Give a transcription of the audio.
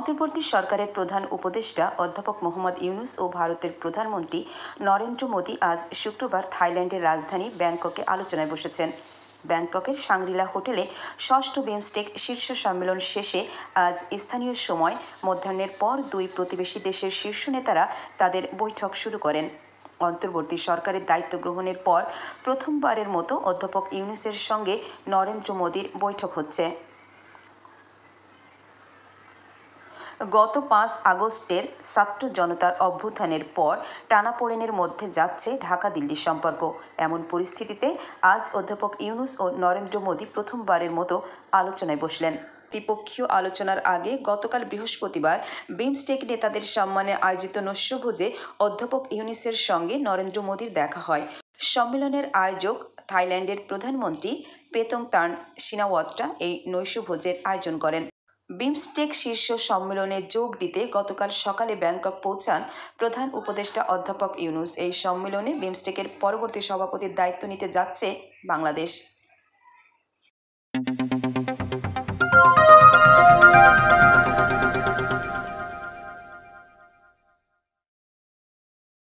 অন্তর্বর্তী সরকারের প্রধান উপদেষ্টা অধ্যাপক মোহাম্মদ ইউনূস ও ভারতের প্রধানমন্ত্রী নরেন্দ্র মোদী আজ শুক্রবার থাইল্যান্ডের রাজধানী ব্যাংককে আলোচনায় বসেছেন। ব্যাংককের শাংরিলা হোটেলে ষষ্ঠ বিমস্টেক শীর্ষ সম্মেলন শেষে আজ স্থানীয় সময় মধ্যাহ্নের পর দুই প্রতিবেশী দেশের শীর্ষ নেতারা তাদের বৈঠক শুরু করেন। অন্তর্বর্তী সরকারের দায়িত্ব গ্রহণের পর প্রথমবারের মতো অধ্যাপক ইউনূসের সঙ্গে নরেন্দ্র মোদীর বৈঠক হচ্ছে। গত ৫ আগস্টের ছাত্র জনতার অভ্যুত্থানের পর টানাপোড়েনের মধ্যে যাচ্ছে ঢাকা দিল্লি সম্পর্ক। এমন পরিস্থিতিতে আজ অধ্যাপক ইউনূস ও নরেন্দ্র মোদী প্রথমবারের মতো আলোচনায় বসলেন। দ্বিপক্ষীয় আলোচনার আগে গতকাল বৃহস্পতিবার বিমস্টেক নেতাদের সম্মানে আয়োজিত নৈশভোজে অধ্যাপক ইউনূসের সঙ্গে নরেন্দ্র মোদীর দেখা হয়। সম্মেলনের আয়োজক থাইল্যান্ডের প্রধানমন্ত্রী পেতংতার্ন সিনাওয়াত্রা এই নৈশভোজের আয়োজন করেন। বিমস্টেক শীর্ষ সম্মেলনে যোগ দিতে গতকাল সকালে ব্যাংকক পৌঁছান প্রধান উপদেষ্টা অধ্যাপক ইউনূস। এই সম্মেলনে বিমস্টেকের পরবর্তী সভাপতির দায়িত্ব নিতে যাচ্ছে বাংলাদেশ।